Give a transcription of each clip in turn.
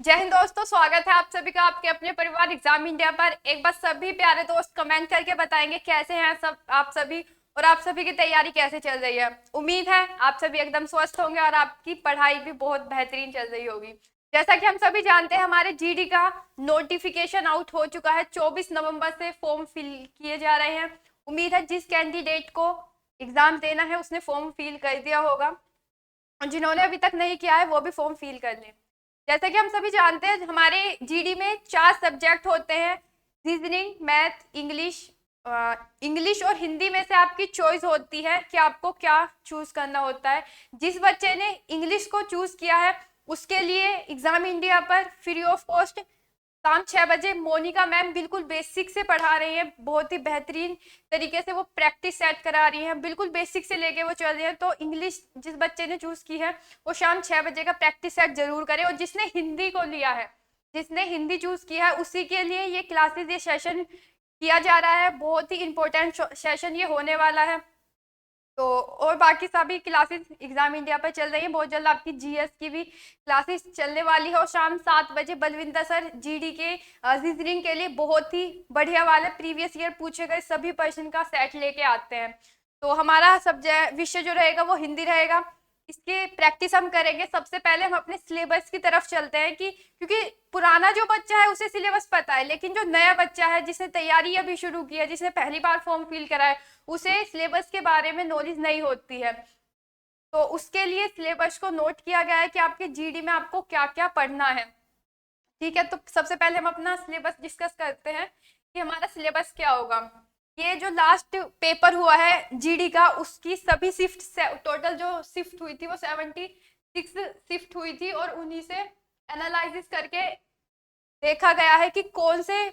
जय हिंद दोस्तों, स्वागत है आप सभी का आपके अपने परिवार एग्जाम इंडिया पर। एक बार सभी प्यारे दोस्त कमेंट करके बताएंगे कैसे हैं सब आप सभी और आप सभी की तैयारी कैसे चल रही है। उम्मीद है आप सभी एकदम स्वस्थ होंगे और आपकी पढ़ाई भी बहुत बेहतरीन चल रही होगी। जैसा कि हम सभी जानते हैं, हमारे जीडी का नोटिफिकेशन आउट हो चुका है। 24 नवंबर से फॉर्म फिल किए जा रहे हैं। उम्मीद है जिस कैंडिडेट को एग्जाम देना है उसने फॉर्म फिल कर दिया होगा और जिन्होंने अभी तक नहीं किया है वो भी फॉर्म फिल कर लें। जैसा कि हम सभी जानते हैं, हमारे जीडी में 4 सब्जेक्ट होते हैं: रीजनिंग, मैथ, इंग्लिश। इंग्लिश और हिंदी में से आपकी चॉइस होती है कि आपको क्या चूज करना होता है। जिस बच्चे ने इंग्लिश को चूज किया है उसके लिए एग्जाम इंडिया पर फ्री ऑफ कॉस्ट शाम 6 बजे मोनिका मैम बिल्कुल बेसिक से पढ़ा रही हैं। बहुत ही बेहतरीन तरीके से वो प्रैक्टिस सेट करा रही हैं, बिल्कुल बेसिक से लेके वो चल रही है। तो इंग्लिश जिस बच्चे ने चूज की है वो शाम 6 बजे का प्रैक्टिस सेट जरूर करे। और जिसने हिंदी को लिया है, जिसने हिंदी चूज किया है, उसी के लिए ये क्लासेस, ये सेशन किया जा रहा है। बहुत ही इंपॉर्टेंट सेशन ये होने वाला है। तो और बाकी सभी क्लासेस एग्जाम इंडिया पर चल रही है। बहुत जल्द आपकी जीएस की भी क्लासेस चलने वाली है। और शाम 7 बजे बलविंदर सर जीडी के रीजनिंग के लिए बहुत ही बढ़िया वाले प्रीवियस ईयर पूछे गए सभी क्वेश्चन का सेट लेके आते हैं। तो हमारा सब्जेक्ट विषय जो रहेगा वो हिंदी रहेगा। इसके प्रैक्टिस हम करेंगे। सबसे पहले हम अपने सिलेबस की तरफ चलते हैं कि क्योंकि पुराना जो बच्चा है उसे सिलेबस पता है, लेकिन जो नया बच्चा है जिसने तैयारी अभी शुरू की है, जिसने पहली बार फॉर्म फिल करा है, उसे सिलेबस के बारे में नॉलेज नहीं होती है। तो उसके लिए सिलेबस को नोट किया गया है कि आपके जीडी में आपको क्या क्या पढ़ना है। ठीक है, तो सबसे पहले हम अपना सिलेबस डिस्कस करते हैं कि हमारा सिलेबस क्या होगा। ये जो लास्ट पेपर हुआ है जीडी का, उसकी सभी शिफ्ट, टोटल जो शिफ्ट हुई थी वो 76 शिफ्ट हुई थी और उन्हीं से एनालिसिस करके देखा गया है कि कौन से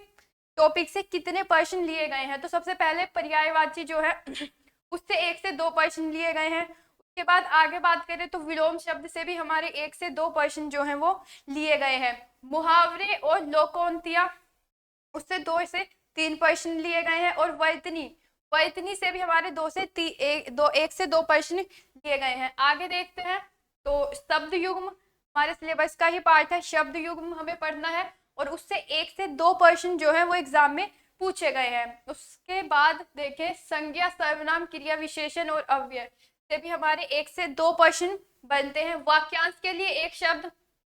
टॉपिक से कितने पर्सन लिए गए हैं। तो सबसे पहले पर्यायवाची जो है उससे 1 से 2 पर्सन लिए गए हैं। उसके बाद आगे बात करें तो विलोम शब्द से भी हमारे 1 से 2 पर्सन जो हैं वो लिए गए हैं। मुहावरे और लोकोक्तियां, उससे 2 से 3 पर्सन लिए गए हैं। और वर्तनी, वर्तनी से भी हमारे 1 से 2 पर्सन लिए गए हैं। आगे देखते हैं तो शब्द युग्म हमारे सिलेबस का ही पार्ट है। शब्द युग्म हमें पढ़ना है और उससे 1 से 2 पर्सन जो है वो एग्जाम में पूछे गए हैं। उसके बाद देखें संज्ञा, सर्वनाम, क्रिया विशेषण और अव्यय से भी हमारे 1 से 2 पर्सन बनते हैं। वाक्यांश के लिए एक शब्द,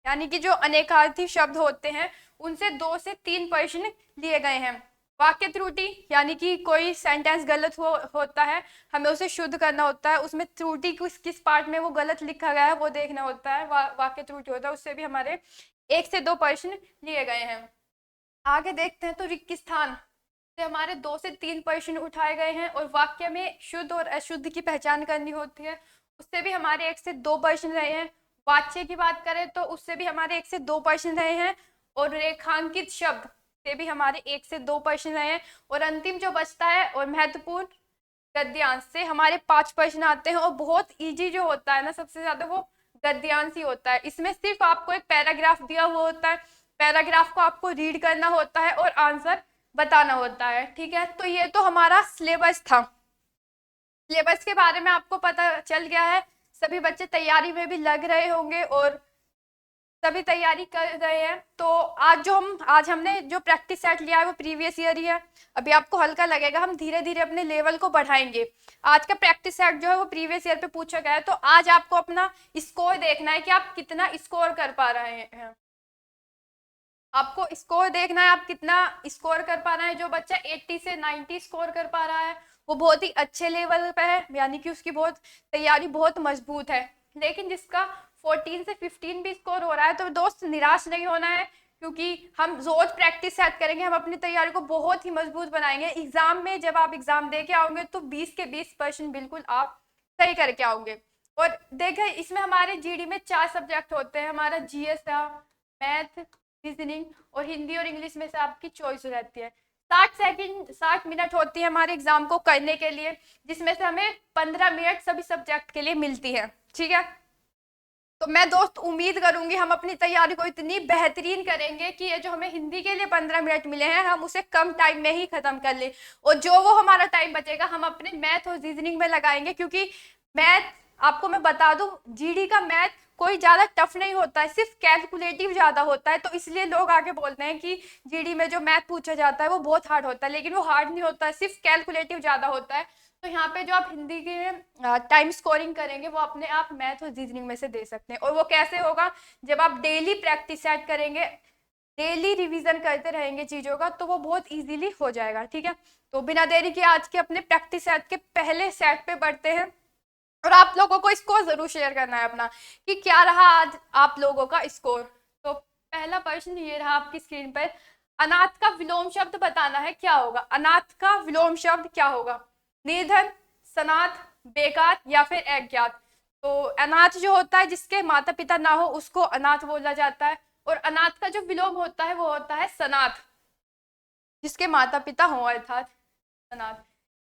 यानी कि जो अनेकार्थी शब्द होते हैं, उनसे 2 से 3 पर्सन लिए गए हैं। वाक्य त्रुटि, यानी कि कोई सेंटेंस गलत होता है, हमें उसे शुद्ध करना होता है। उसमें त्रुटि किस पार्ट में वो गलत लिखा गया है वो देखना होता है। वाक्य त्रुटि होता है, उससे भी हमारे 1 से 2 पर्सन लिए गए हैं। आगे देखते हैं तो रिक्त स्थान से हमारे 2 से 3 पर्सन उठाए गए हैं। और वाक्य में शुद्ध और अशुद्ध की पहचान करनी होती है, उससे भी हमारे 1 से 2 पर्सन रहे हैं। वाच्य की बात करें तो उससे भी हमारे 1 से 2 पर्सन रहे हैं। और रेखांकित शब्द से भी हमारे 1 से 2 पर्सन रहे हैं। और अंतिम जो बचता है और महत्वपूर्ण गद्यांश से हमारे 5 पर्सन आते हैं। और बहुत इजी जो होता है ना सबसे ज्यादा, वो गद्यांश ही होता है। इसमें सिर्फ आपको एक पैराग्राफ दिया हुआ होता है, पैराग्राफ को आपको रीड करना होता है और आंसर बताना होता है। ठीक है, तो ये तो हमारा सिलेबस था। सिलेबस के बारे में आपको पता चल गया है। सभी बच्चे तैयारी में भी लग रहे होंगे और सभी तैयारी कर रहे हैं। तो आज हमने जो प्रैक्टिस सेट लिया है वो प्रीवियस ईयर ही है। अभी आपको हल्का लगेगा, हम धीरे धीरे अपने लेवल को बढ़ाएंगे। आज का प्रैक्टिस सेट जो है वो प्रीवियस ईयर पे पूछा गया है। तो आज आपको अपना स्कोर देखना है कि आप कितना स्कोर कर पा रहे हैं। आपको स्कोर देखना है आप कितना स्कोर कर पा रहे हैं। जो बच्चा 80 से 90 स्कोर कर पा रहा है वो बहुत ही अच्छे लेवल पे है, यानी कि उसकी बहुत तैयारी बहुत मजबूत है। लेकिन जिसका 14 से 15 भी स्कोर हो रहा है तो दोस्त निराश नहीं होना है, क्योंकि हम रोज प्रैक्टिस सेट करेंगे, हम अपनी तैयारी को बहुत ही मजबूत बनाएंगे। एग्जाम में जब आप एग्जाम दे के आओगे तो 20 के 20% बिल्कुल आप सही करके आओगे। और देखें इसमें हमारे जीडी में 4 सब्जेक्ट होते हैं। हमारा जीएस था, मैथ, रीजनिंग और हिंदी और इंग्लिश में से आपकी चॉइस हो जाती है। 60 मिनट होती है हमारे एग्जाम को करने के लिए, जिसमें से हमें 15 मिनट सभी सब्जेक्ट के लिए मिलती है। ठीक है, तो मैं दोस्त उम्मीद करूंगी हम अपनी तैयारी को इतनी बेहतरीन करेंगे कि ये जो हमें हिंदी के लिए 15 मिनट मिले हैं हम उसे कम टाइम में ही खत्म कर ले। और जो वो हमारा टाइम बचेगा हम अपने मैथ और रीजनिंग में लगाएंगे, क्योंकि मैथ, आपको मैं बता दूं, जीडी का मैथ कोई ज्यादा टफ नहीं होता है, सिर्फ कैलकुलेटिव ज्यादा होता है। तो इसलिए लोग आगे बोलते हैं कि जीडी में जो मैथ पूछा जाता है वो बहुत हार्ड होता है, लेकिन वो हार्ड नहीं होता है, सिर्फ कैलकुलेटिव ज्यादा होता है। तो यहाँ पे जो आप हिंदी के टाइम स्कोरिंग करेंगे वो अपने आप मैथ और रीजनिंग में से दे सकते हैं। और वो कैसे होगा, जब आप डेली प्रैक्टिस सेट करेंगे, डेली रिवीजन करते रहेंगे चीजों का, तो वो बहुत इजीली हो जाएगा। ठीक है, तो बिना देरी के आज के अपने प्रैक्टिस सेट के पहले सेट पे बढ़ते हैं। और आप लोगों को स्कोर जरूर शेयर करना है अपना कि क्या रहा आज आप लोगों का स्कोर। तो पहला प्रश्न ये रहा आपकी स्क्रीन पर, अनाथ का विलोम शब्द बताना है, क्या होगा? अनाथ का विलोम शब्द क्या होगा? निर्धन, सनाथ, बेकार या फिर अज्ञात। तो अनाथ जो होता है जिसके माता पिता ना हो उसको अनाथ बोला जाता है, और अनाथ का जो विलोम होता है वो होता है सनाथ, जिसके माता पिता हो अर्थात सनाथ।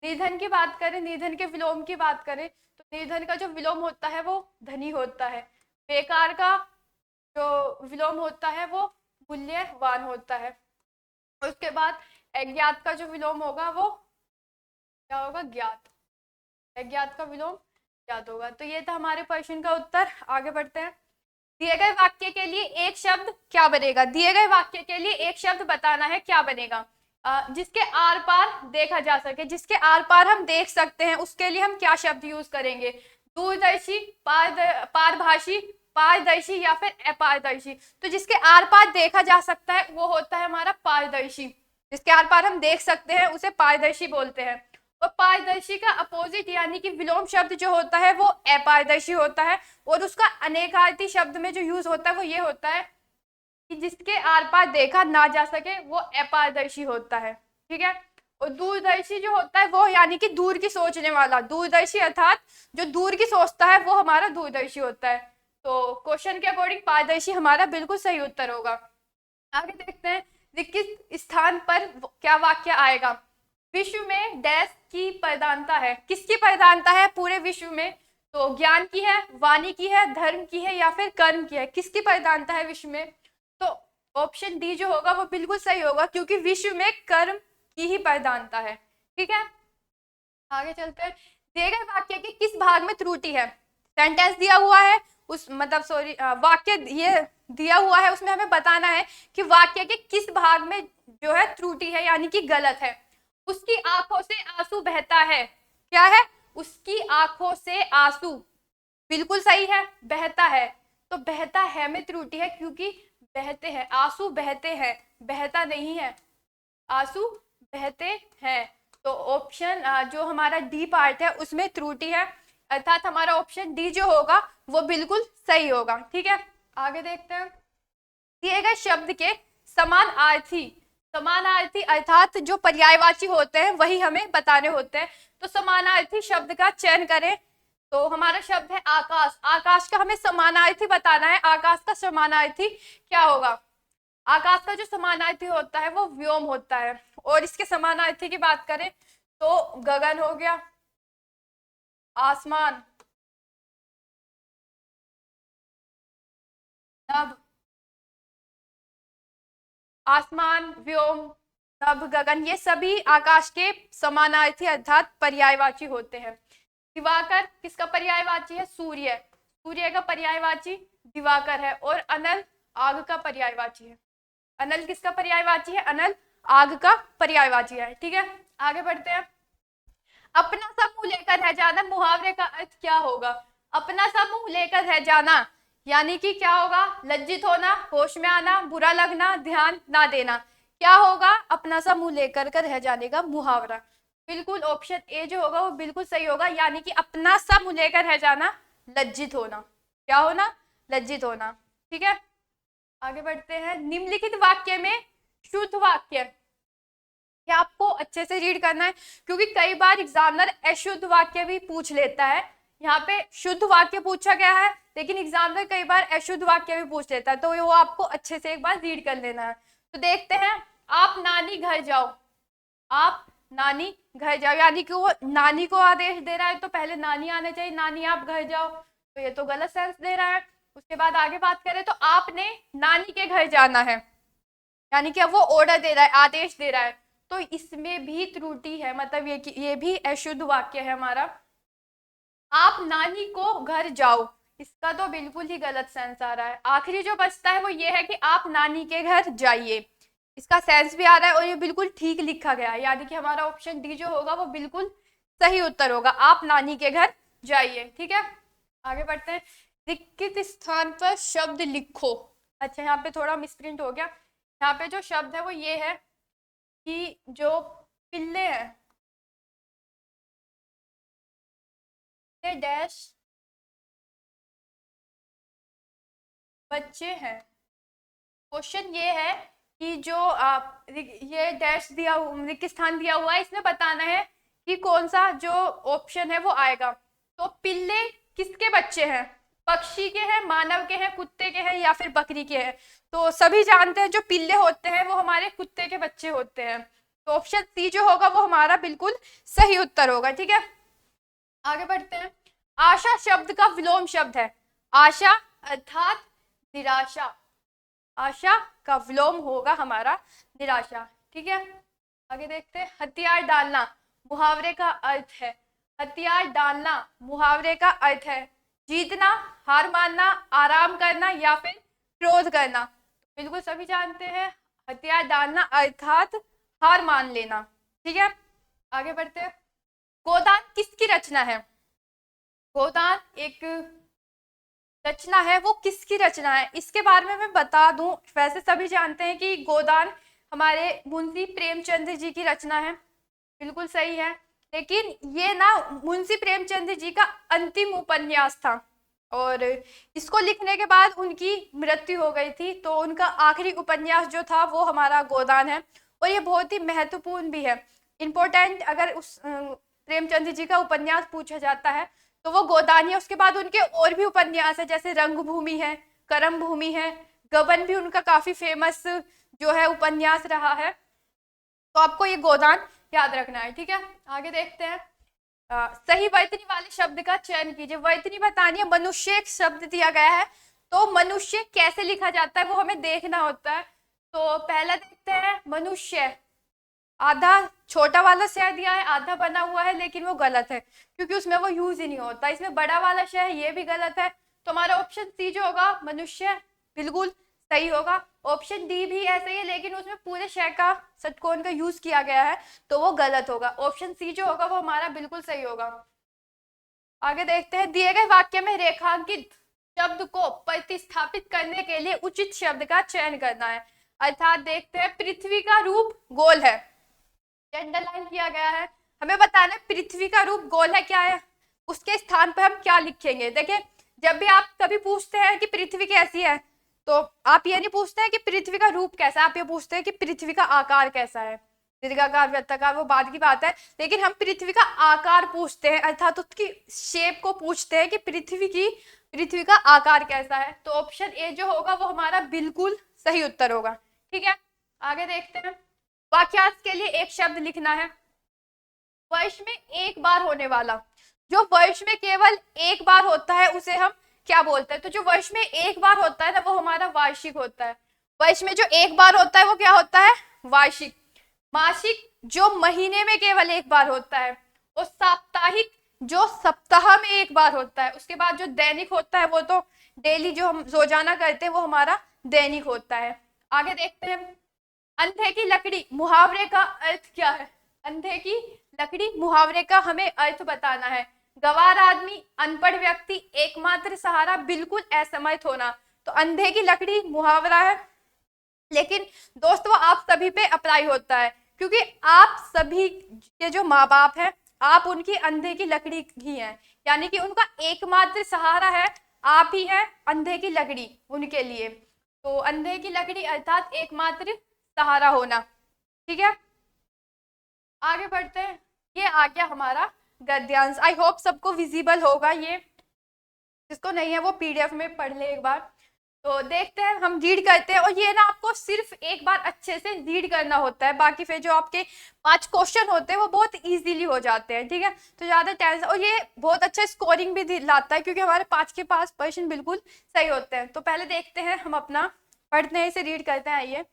निर्धन की बात करें, निर्धन के विलोम की बात करें, तो निर्धन का जो विलोम होता है वो धनी होता है। बेकार का जो विलोम होता है वो मूल्यवान होता है। उसके बाद अज्ञात का जो विलोम होगा वो क्या होगा? ज्ञात। अज्ञात का विलोम ज्ञात होगा। तो ये था हमारे क्वेश्चन का उत्तर। आगे बढ़ते हैं। दिए गए वाक्य के लिए एक शब्द क्या बनेगा? दिए गए वाक्य के लिए एक शब्द बताना है, क्या बनेगा? जिसके आर पार देखा जा सके, जिसके आर पार हम देख सकते हैं, उसके लिए हम क्या शब्द यूज करेंगे? दूरदर्शी, पारभाषी, पारदर्शी या फिर अपारदर्शी। तो जिसके आर पार देखा जा सकता है वो होता है हमारा पारदर्शी। जिसके आर पार हम देख सकते हैं उसे पारदर्शी बोलते हैं। और पारदर्शी का अपोजिट यानी कि विलोम शब्द जो होता है वो अपारदर्शी होता है। और उसका अनेकार्थी शब्द में जो यूज होता है वो ये होता है कि जिसके आर पार देखा ना जा सके वो अपारदर्शी होता है। ठीक है, और दूरदर्शी जो होता है वो यानी कि दूर की सोचने वाला, दूरदर्शी अर्थात जो दूर की सोचता है वो हमारा दूरदर्शी होता है। तो क्वेश्चन के अकॉर्डिंग पारदर्शी हमारा बिल्कुल सही उत्तर होगा। आगे देखते हैं, किस स्थान पर क्या वाक्य आएगा? विश्व में डैश की प्रधानता है। किसकी प्रधानता है पूरे विश्व में? तो ज्ञान की है, वाणी की है, धर्म की है या फिर कर्म की है? किसकी प्रधानता है विश्व में? तो ऑप्शन डी जो होगा वो बिल्कुल सही होगा, क्योंकि विश्व में कर्म की ही प्रधानता है। ठीक है, आगे चलते हैं। दिए गए वाक्य के किस भाग में त्रुटि है? सेंटेंस दिया हुआ है, उस मतलब सॉरी वाक्य ये दिया हुआ है, उसमें हमें बताना है कि वाक्य के किस भाग में जो है त्रुटि है यानी कि गलत है। उसकी आंखों से आंसू बहता है, क्या है? उसकी आंखों से आंसू, बिल्कुल सही है, बहता है। तो बहता है में त्रुटि है, क्योंकि बहते हैं, आंसू बहते हैं, बहता नहीं है, आंसू बहते हैं। तो ऑप्शन जो हमारा डी पार्ट है उसमें त्रुटि है, अर्थात हमारा ऑप्शन डी जो होगा वो बिल्कुल सही होगा। ठीक है, आगे देखते हैं। दिए गए शब्द के समानार्थी, समानार्थी अर्थात जो पर्यायवाची होते हैं वही हमें बताने होते हैं। तो समानार्थी शब्द का चयन करें। तो हमारा शब्द है आकाश। आकाश का हमें समानार्थी बताना है। आकाश का समानार्थी क्या होगा? आकाश का जो समानार्थी होता है वो व्योम होता है। और इसके समानार्थी की बात करें तो गगन हो गया, आसमान, नभ, आसमान, व्योम, नभ, गगन, ये सभी आकाश के समानार्थी अर्थात पर्यायवाची होते हैं। दिवाकर किसका पर्यायवाची है? सूर्य। सूर्य का पर्यायवाची दिवाकर है। और अनल आग का पर्यायवाची है। अनल किसका पर्यायवाची है? अनल आग का पर्यायवाची है। ठीक है, आगे बढ़ते हैं। अपना सा मुंह लेकर रह जाना, मुहावरे का अर्थ क्या होगा? अपना सा मुंह लेकर रह जाना यानी कि क्या होगा? लज्जित होना, होश में आना, बुरा लगना, ध्यान ना देना। क्या होगा अपना सा मुंह लेकर कर रह जाने का मुहावरा? बिल्कुल ऑप्शन ए जो होगा वो बिल्कुल सही होगा, यानी कि अपना सा मुंह लेकर रह जाना, लज्जित होना। क्या होना? लज्जित होना। ठीक है, आगे बढ़ते हैं। निम्नलिखित वाक्य में शुद्ध वाक्य, क्या आपको अच्छे से रीड करना है क्योंकि कई बार एग्जामिनर अशुद्ध वाक्य भी पूछ लेता है। यहाँ पे शुद्ध वाक्य पूछा गया है, लेकिन एग्जामिनर कई बार अशुद्ध वाक्य भी पूछ लेता है, तो वो आपको अच्छे से एक बार रीड कर लेना है। तो देखते हैं, आप नानी घर जाओ, आप नानी घर जाओ, यानी कि वो नानी को आदेश दे रहा है, तो पहले नानी आने चाहिए, नानी आप घर जाओ, तो ये तो गलत सेंस दे रहा है। उसके बाद आगे बात करें तो आपने नानी के घर जाना है, यानी कि अब वो ऑर्डर दे रहा है, आदेश दे रहा है, तो इसमें भी त्रुटि है, मतलब ये भी अशुद्ध वाक्य है हमारा। आप नानी को घर जाओ, इसका तो बिल्कुल ही गलत सेंस आ रहा है। आखिरी जो बचता है वो ये है कि आप नानी के घर जाइए। इसका सेंस भी आ रहा है और ये बिल्कुल ठीक लिखा गया है, यानी कि हमारा ऑप्शन डी जो होगा वो बिल्कुल सही उत्तर होगा, आप नानी के घर जाइए। ठीक है, आगे बढ़ते हैं। निम्नलिखित स्थान पर शब्द लिखो। अच्छा, यहाँ पे थोड़ा मिसप्रिंट हो गया। यहाँ पे जो शब्द है वो ये है कि जो पिल्ले हैं, ये डैश बच्चे हैं। क्वेश्चन ये है कि जो ये डैश दिया रिक्त स्थान दिया हुआ है, इसमें बताना है कि कौन सा जो ऑप्शन है वो आएगा। तो पिल्ले किसके बच्चे हैं? पक्षी के हैं, मानव के हैं, कुत्ते के हैं या फिर बकरी के हैं? तो सभी जानते हैं जो पिल्ले होते हैं वो हमारे कुत्ते के बच्चे होते हैं। तो ऑप्शन सी जो होगा वो हमारा बिल्कुल सही उत्तर होगा। ठीक है, आगे बढ़ते हैं। आशा शब्द का विलोम शब्द है। आशा अर्थात निराशा। आशा का विलोम होगा हमारा निराशा। ठीक है, आगे देखते हैं। हथियार डालना मुहावरे का अर्थ है। हथियार डालना मुहावरे का अर्थ है जीतना, हार मानना, आराम करना या फिर क्रोध करना। बिल्कुल सभी जानते हैं हथियार डालना अर्थात हार मान लेना। ठीक है, आगे बढ़ते हैं। गोदान किसकी रचना है? गोदान एक रचना है, वो किसकी रचना है इसके बारे में मैं बता दूं। वैसे सभी जानते हैं कि गोदान हमारे मुंशी प्रेमचंद जी की रचना है, बिल्कुल सही है। लेकिन ये ना मुंशी प्रेमचंद जी का अंतिम उपन्यास था और इसको लिखने के बाद उनकी मृत्यु हो गई थी, तो उनका आखिरी उपन्यास जो था वो हमारा गोदान है। और ये बहुत ही महत्वपूर्ण भी है, इम्पोर्टेंट। अगर उस प्रेमचंद जी का उपन्यास पूछा जाता है तो वो गोदान है। उसके बाद उनके और भी उपन्यास है, जैसे रंगभूमि है, करम भूमि है, गबन भी उनका काफी फेमस जो है उपन्यास रहा है। तो आपको ये गोदान याद रखना है। ठीक है, आगे देखते हैं। सही वर्तनी वाले शब्द का चयन कीजिए। वर्तनी बतानी है, मनुष्य एक शब्द दिया गया है, तो मनुष्य कैसे लिखा जाता है वो हमें देखना होता है। तो पहला देखते हैं मनुष्य, आधा छोटा वाला शय दिया है, आधा बना हुआ है, लेकिन वो गलत है क्योंकि उसमें वो यूज ही नहीं होता। इसमें बड़ा वाला शय ये भी गलत है, तो हमारा ऑप्शन सी जो होगा मनुष्य बिल्कुल सही होगा। ऑप्शन डी भी ऐसा ही है, लेकिन उसमें पूरे शय का षटकोण का यूज किया गया है, तो वो गलत होगा। ऑप्शन सी जो होगा वो हमारा बिल्कुल सही होगा। आगे देखते हैं। दिए गए वाक्य में रेखांकित शब्द को प्रतिस्थापित करने के लिए उचित शब्द का चयन करना है। अर्थात देखते हैं, पृथ्वी का रूप गोल है, अंडरलाइन किया गया है। हमें बताना है पृथ्वी का रूप गोल है क्या है, उसके स्थान पर हम क्या लिखेंगे। देखिए, जब भी आप कभी पूछते हैं कि पृथ्वी कैसी है, तो आप ये नहीं पूछते हैं कि पृथ्वी का रूप कैसा है, आप ये पूछते हैं कि पृथ्वी का आकार कैसा है। दीर्घाकार, वृत्ताकार वो बाद की बात है, लेकिन हम पृथ्वी का आकार पूछते हैं, अर्थात उसकी शेप को पूछते हैं कि पृथ्वी का आकार कैसा है। तो ऑप्शन ए जो होगा वो हमारा बिल्कुल सही उत्तर होगा। ठीक है, आगे देखते हैं। वाक्यांश के लिए एक शब्द लिखना है। वर्ष में एक बार होने वाला, जो वर्ष में केवल एक बार होता है उसे हम क्या बोलते हैं? तो जो वर्ष में एक बार होता है ना वो हमारा वार्षिक होता है। वर्ष में जो एक बार होता है वो क्या होता है? वार्षिक। मासिक जो महीने में केवल एक बार होता है, और साप्ताहिक जो सप्ताह में एक बार होता है। उसके बाद जो दैनिक होता है वो तो डेली जो हम रोजाना करते हैं वो हमारा दैनिक होता है। आगे देखते हैं। अंधे की लकड़ी मुहावरे का अर्थ क्या है? अंधे की लकड़ी मुहावरे का हमें अर्थ बताना है। गवार आदमी, अनपढ़ व्यक्ति, एकमात्र सहारा, बिल्कुल असमर्थ होना। तो अंधे की लकड़ी मुहावरा है, लेकिन दोस्तों आप सभी पे अप्लाई होता है क्योंकि आप सभी के जो माँ बाप हैं, आप उनकी अंधे की लकड़ी ही हैं, यानी कि उनका एकमात्र सहारा है आप ही हैं अंधे की लकड़ी उनके लिए। तो अंधे की लकड़ी अर्थात एकमात्र सहारा होना। ठीक है, आगे बढ़ते हैं। ये आ गया हमारा गद्यांश। आई होप सबको विजिबल होगा ये, जिसको नहीं है वो पीडीएफ में पढ़ ले एक बार। तो देखते हैं, हम रीड करते हैं। और ये ना आपको सिर्फ एक बार अच्छे से रीड करना होता है, बाकी फिर जो आपके 5 क्वेश्चन होते हैं वो बहुत इजीली हो जाते हैं। ठीक है, तो ज्यादा टेंशन, और ये बहुत अच्छा स्कोरिंग भी लाता है क्योंकि हमारे 5 के 5 क्वेश्चन बिल्कुल सही होते हैं। तो पहले देखते हैं, हम अपना पढ़ते हैं, इसे रीड करते हैं। आइए।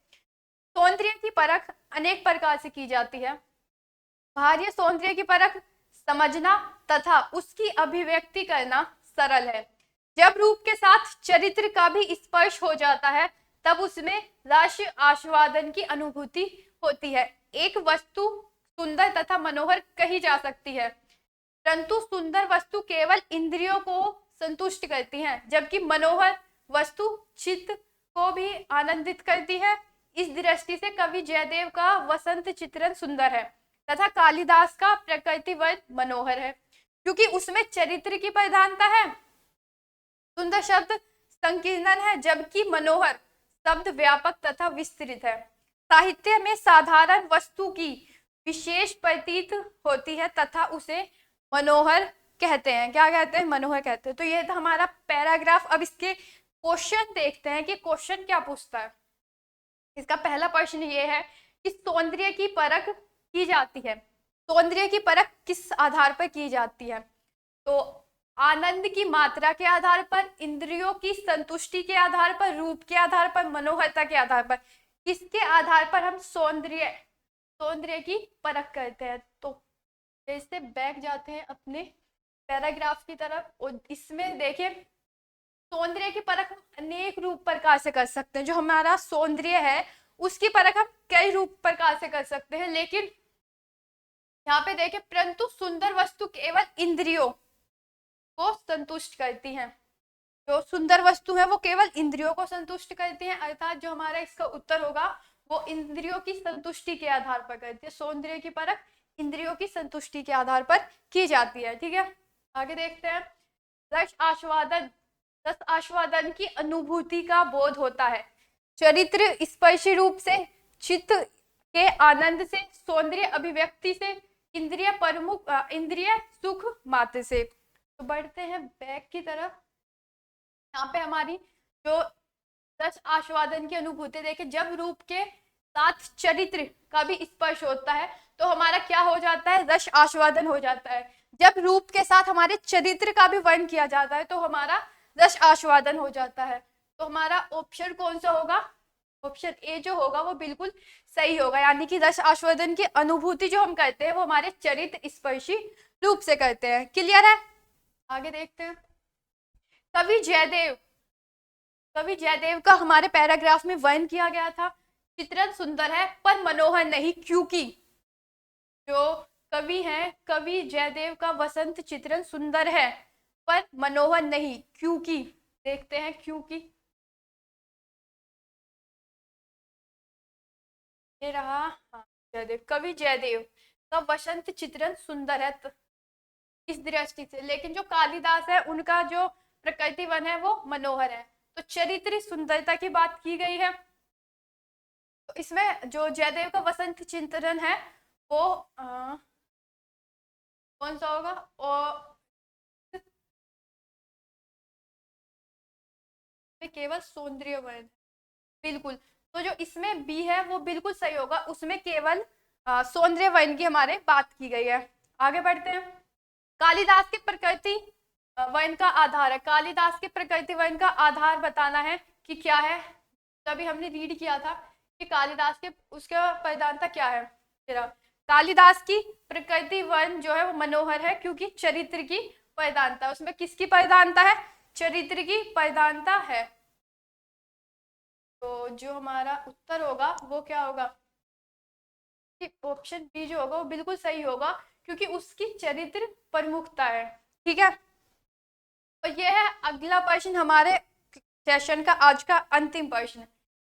सौंदर्य की परख अनेक प्रकार से की जाती है। बाह्य सौंदर्य की परख समझना तथा उसकी अभिव्यक्ति करना सरल है। जब रूप के साथ चरित्र का भी स्पर्श हो जाता है तब उसमें रस आस्वादन की अनुभूति होती है। एक वस्तु सुंदर तथा मनोहर कही जा सकती है, परंतु सुंदर वस्तु केवल इंद्रियों को संतुष्ट करती है, जबकि मनोहर वस्तु चित्त को भी आनंदित करती है। इस दृष्टि से कवि जयदेव का वसंत चित्रण सुंदर है तथा कालिदास का प्रकृति वर्णन मनोहर है, क्योंकि उसमें चरित्र की प्रधानता है। सुंदर शब्द संकीर्णन है, जबकि मनोहर शब्द व्यापक तथा विस्तृत है। साहित्य में साधारण वस्तु की विशेष प्रतीत होती है तथा उसे मनोहर कहते हैं। क्या कहते हैं? मनोहर कहते हैं। तो ये था हमारा पैराग्राफ। अब इसके क्वेश्चन देखते हैं कि क्वेश्चन क्या पूछता है। इसका पहला प्रश्न ये है कि सौंदर्य की परख की जाती है। सौंदर्य की परख किस आधार पर की जाती है? तो आनंद की मात्रा के आधार पर, इंद्रियों की संतुष्टि के आधार पर, रूप के आधार पर, मनोहरता के आधार पर। किसके आधार पर हम सौंदर्य की परख करते हैं? तो इससे बैक जाते हैं अपने पैराग्राफ की तरफ और इसमें देखिए सौंदर्य की परख हम अनेक रूप प्रकार से कर सकते हैं। जो हमारा सौंदर्य है उसकी परख हम कई रूप प्रकार से कर सकते हैं, लेकिन यहाँ पे देखिए परंतु सुंदर वस्तु केवल इंद्रियों को संतुष्ट करती हैं। जो सुंदर वस्तु है वो केवल इंद्रियों को संतुष्ट करती हैं, अर्थात जो हमारा इसका उत्तर होगा वो इंद्रियों की संतुष्टि के आधार पर करती है। सौंदर्य की परख इंद्रियों की संतुष्टि के आधार पर की जाती है। ठीक है, आगे देखते हैं। रस आस्वादन की अनुभूति का बोध होता है। चरित्र स्पर्शी रूप से, चित्त के आनंद से, सौंदर्य अभिव्यक्ति से, इंद्रिय सुख मात्र से। तो बढ़ते हैं बैक की तरफ। यहाँ पे हमारी जो रस आस्वादन की अनुभूति देखे, जब रूप के साथ चरित्र का भी स्पर्श होता है तो हमारा क्या हो जाता है? रस आस्वादन हो जाता है। जब रूप के साथ हमारे चरित्र का भी वर्णन किया जाता है तो हमारा रस आस्वादन हो जाता है। तो हमारा ऑप्शन कौन सा होगा? ऑप्शन ए जो होगा वो बिल्कुल सही होगा, यानी कि रस आस्वादन की अनुभूति जो हम करते हैं वो हमारे चरित्र स्पर्शी रूप से करते हैं। क्लियर है? आगे देखते हैं। कवि जयदेव का हमारे पैराग्राफ में वर्णन किया गया था। चित्रण सुंदर है पर मनोहर नहीं, क्योंकि जो कवि हैं, कवि जयदेव का वसंत चित्रण सुंदर है पर मनोहर नहीं, क्योंकि देखते हैं क्योंकि ये रहा। हाँ, कवि जयदेव का वसंत चित्रण सुंदर है इस दृष्टि से, लेकिन जो कालिदास है उनका जो प्रकृति वन है वो मनोहर है। तो चरित्र सुंदरता की बात की गई है। तो इसमें जो जयदेव का वसंत चित्रण है वो कौन सा होगा? और केवल सौंदर्य वर्ण, बिल्कुल। तो जो इसमें बी है वो बिल्कुल सही होगा, उसमें केवल सौंदर्य वर्ण की हमारे बात की गई है। आगे बढ़ते हैं। कालिदास के प्रकृति वर्ण का आधार है। कालिदास के प्रकृति वर्ण का आधार बताना है कि क्या है। तभी हमने रीड किया था कि कालिदास के उसका प्रधानता क्या है। कालिदास की प्रकृति वर्ण जो है वो मनोहर है, क्योंकि चरित्र की प्रधानता। उसमें किसकी प्रधानता है? चरित्र की प्रधानता है। तो जो हमारा उत्तर होगा वो क्या होगा? ऑप्शन बी जो होगा वो बिल्कुल सही होगा, क्योंकि उसकी चरित्र प्रमुखता है। ठीक है, और ये है अगला प्रश्न हमारे सेशन का, आज का अंतिम प्रश्न।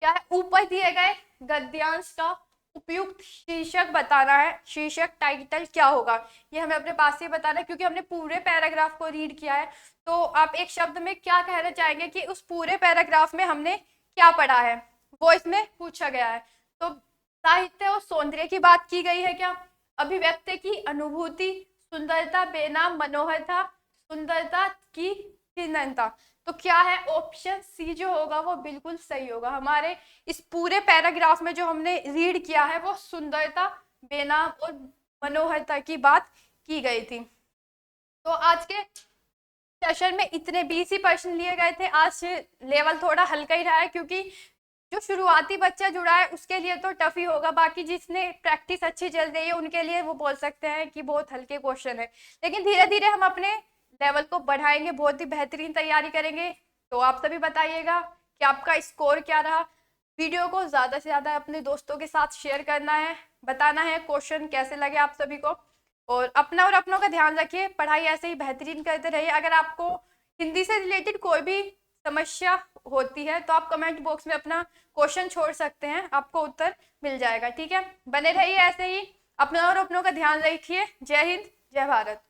क्या है? ऊपर दिए गए गद्यांश का उपयुक्त शीर्षक बताना है। शीर्षक टाइटल क्या होगा ये हमें अपने पास से बताना है, क्योंकि हमने पूरे पैराग्राफ को रीड किया है। तो आप एक शब्द में क्या कहना चाहेंगे कि उस पूरे पैराग्राफ में हमने क्या पढ़ा है, वो इसमें पूछा गया है। तो साहित्य और सौंदर्य की बात की गई है क्या? अभिव्यक्ति की अनुभूति, सुंदरता बेनाम मनोहरता, सुंदरता की किन्नरता। तो क्या है? ऑप्शन सी जो होगा वो बिल्कुल सही होगा। हमारे इस पूरे पैराग्राफ में जो हमने रीड किया है वो सुंदरता, बेनाम और मनोहरता की बात की गई थी। तो आज के सेशन में इतने 20 ही प्रश्न लिए गए थे। आज लेवल थोड़ा हल्का ही रहा है, क्योंकि जो शुरुआती बच्चा जुड़ा है उसके लिए तो टफ ही होगा। बाकी जिसने प्रैक्टिस अच्छी चल रही है उनके लिए वो बोल सकते हैं कि बहुत हल्के क्वेश्चन है, लेकिन धीरे धीरे हम अपने लेवल को बढ़ाएंगे, बहुत ही बेहतरीन तैयारी करेंगे। तो आप सभी बताइएगा कि आपका स्कोर क्या रहा। वीडियो को ज़्यादा से ज़्यादा अपने दोस्तों के साथ शेयर करना है, बताना है क्वेश्चन कैसे लगे आप सभी को, और अपना और अपनों का ध्यान रखिए। पढ़ाई ऐसे ही बेहतरीन करते रहिए। अगर आपको हिंदी से रिलेटेड कोई भी समस्या होती है तो आप कमेंट बॉक्स में अपना क्वेश्चन छोड़ सकते हैं, आपको उत्तर मिल जाएगा। ठीक है, बने रहिए ऐसे ही, अपना और अपनों का ध्यान रखिए। जय हिंद, जय भारत।